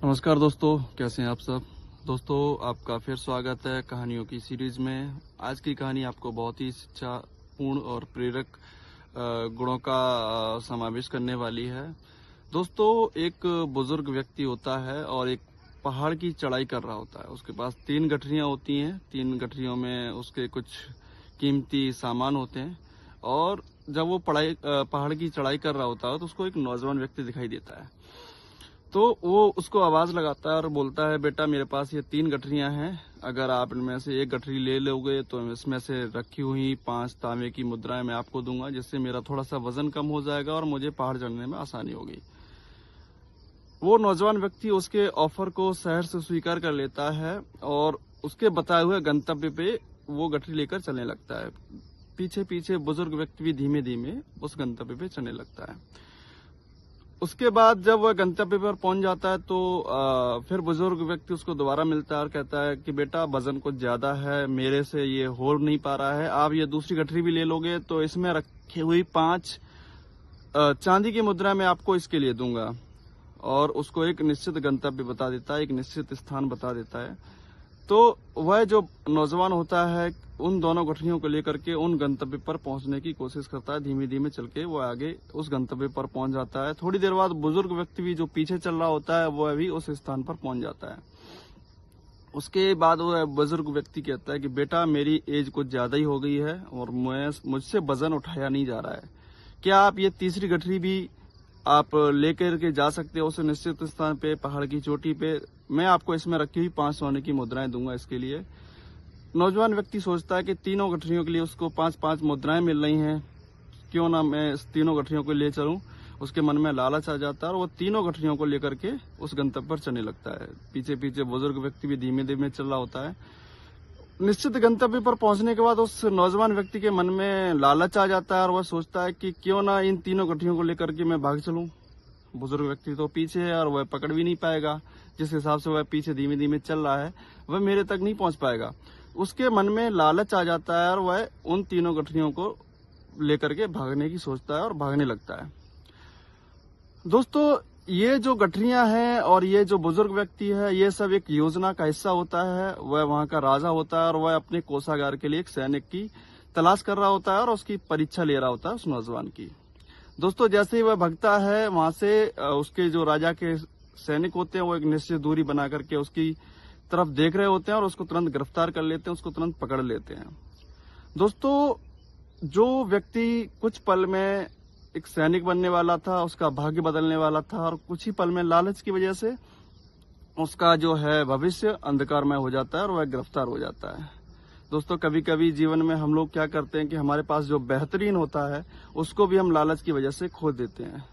नमस्कार दोस्तों, कैसे हैं आप सब। दोस्तों, आपका फिर स्वागत है कहानियों की सीरीज में। आज की कहानी आपको बहुत ही शिक्षापूर्ण और प्रेरक गुणों का समावेश करने वाली है। दोस्तों, एक बुजुर्ग व्यक्ति होता है और एक पहाड़ की चढ़ाई कर रहा होता है। उसके पास 3 गठरियां होती हैं। 3 गठरियों में उसके कुछ कीमती सामान होते हैं। और जब वो पहाड़ की चढ़ाई कर रहा होता है तो उसको एक नौजवान व्यक्ति दिखाई देता है। तो वो उसको आवाज लगाता है और बोलता है, बेटा मेरे पास ये 3 गठरियां हैं। अगर आप इनमें से एक गठरी ले लोगे तो इसमें से रखी हुई 5 तांबे की मुद्राएं मैं आपको दूंगा, जिससे मेरा थोड़ा सा वजन कम हो जाएगा और मुझे पहाड़ चढ़ने में आसानी होगी। वो नौजवान व्यक्ति उसके ऑफर को शहर से स्वीकार कर लेता है और उसके बताए हुए गंतव्य पे वो गठरी लेकर चलने लगता है। पीछे पीछे बुजुर्ग व्यक्ति भी धीमे धीमे उस गंतव्य पे चलने लगता है। उसके बाद जब वह गंतव्य पर पहुंच जाता है तो फिर बुजुर्ग व्यक्ति उसको दोबारा मिलता है और कहता है कि बेटा वजन कुछ ज्यादा है, मेरे से ये हो नहीं पा रहा है। आप ये दूसरी गठरी भी ले लोगे तो इसमें रखी हुई 5 चांदी की मुद्रा मैं आपको इसके लिए दूंगा। और उसको एक निश्चित गंतव्य बता देता है, एक निश्चित स्थान बता देता है। तो वह जो नौजवान होता है उन दोनों गठरियों को लेकर के उन गंतव्य पर पहुंचने की कोशिश करता है। धीमे धीमे चल के वो आगे उस गंतव्य पर पहुंच जाता है। थोड़ी देर बाद बुजुर्ग व्यक्ति भी जो पीछे चल रहा होता है वह भी उस स्थान पर पहुंच जाता है। उसके बाद वह बुजुर्ग व्यक्ति कहता है कि बेटा मेरी एज कुछ ज्यादा ही हो गई है और मुझसे वजन उठाया नहीं जा रहा है। क्या आप ये तीसरी गठरी भी आप लेकर के जा सकते हो उस निश्चित स्थान पे, पहाड़ की चोटी पे। मैं आपको इसमें रखी हुई 5 सोने की मुद्राएं दूंगा इसके लिए। नौजवान व्यक्ति सोचता है कि तीनों गठरियों के लिए उसको 5-5 मुद्राएं मिल रही हैं, क्यों ना मैं इस तीनों गठरियों को ले चलूं। उसके मन में लालच आ जाता है और वो तीनों गठरियों को लेकर के उस गंतव्य पर चलने लगता है। पीछे पीछे बुजुर्ग व्यक्ति भी धीमे धीमे चल रहा होता है। निश्चित गंतव्य पर पहुंचने के बाद उस नौजवान व्यक्ति के मन में लालच आ जाता है और वह सोचता है कि क्यों ना इन तीनों गठरियों को लेकर के मैं भाग चलूं। बुजुर्ग व्यक्ति तो पीछे है और वह पकड़ भी नहीं पाएगा। जिस हिसाब से वह पीछे धीमे धीमे चल रहा है वह मेरे तक नहीं पहुंच पाएगा। उसके मन में लालच आ जाता है और वह उन तीनों गठरियों को लेकर के भागने की सोचता है और भागने लगता है। दोस्तों, ये जो गठरियां हैं और ये जो बुजुर्ग व्यक्ति है, ये सब एक योजना का हिस्सा होता है। वह वहां का राजा होता है और वह अपने कोषागार के लिए एक सैनिक की तलाश कर रहा होता है और उसकी परीक्षा ले रहा होता है उस नौजवान की। दोस्तों, जैसे ही वह भगता है वहां से उसके जो राजा के सैनिक होते हैं वो एक निश्चित दूरी बना करके उसकी तरफ देख रहे होते हैं और उसको तुरंत गिरफ्तार कर लेते हैं, उसको तुरंत पकड़ लेते हैं। दोस्तों, जो व्यक्ति कुछ पल में एक सैनिक बनने वाला था, उसका भाग्य बदलने वाला था और कुछ ही पल में लालच की वजह से उसका जो है भविष्य अंधकारमय हो जाता है और वह गिरफ्तार हो जाता है। दोस्तों, कभी कभी जीवन में हम लोग क्या करते हैं कि हमारे पास जो बेहतरीन होता है उसको भी हम लालच की वजह से खो देते हैं।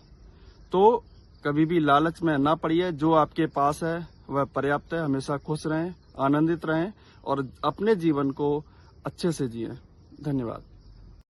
तो कभी भी लालच में ना पड़िए। जो आपके पास है वह पर्याप्त है। हमेशा खुश रहें, आनंदित रहें और अपने जीवन को अच्छे से जिएं। धन्यवाद।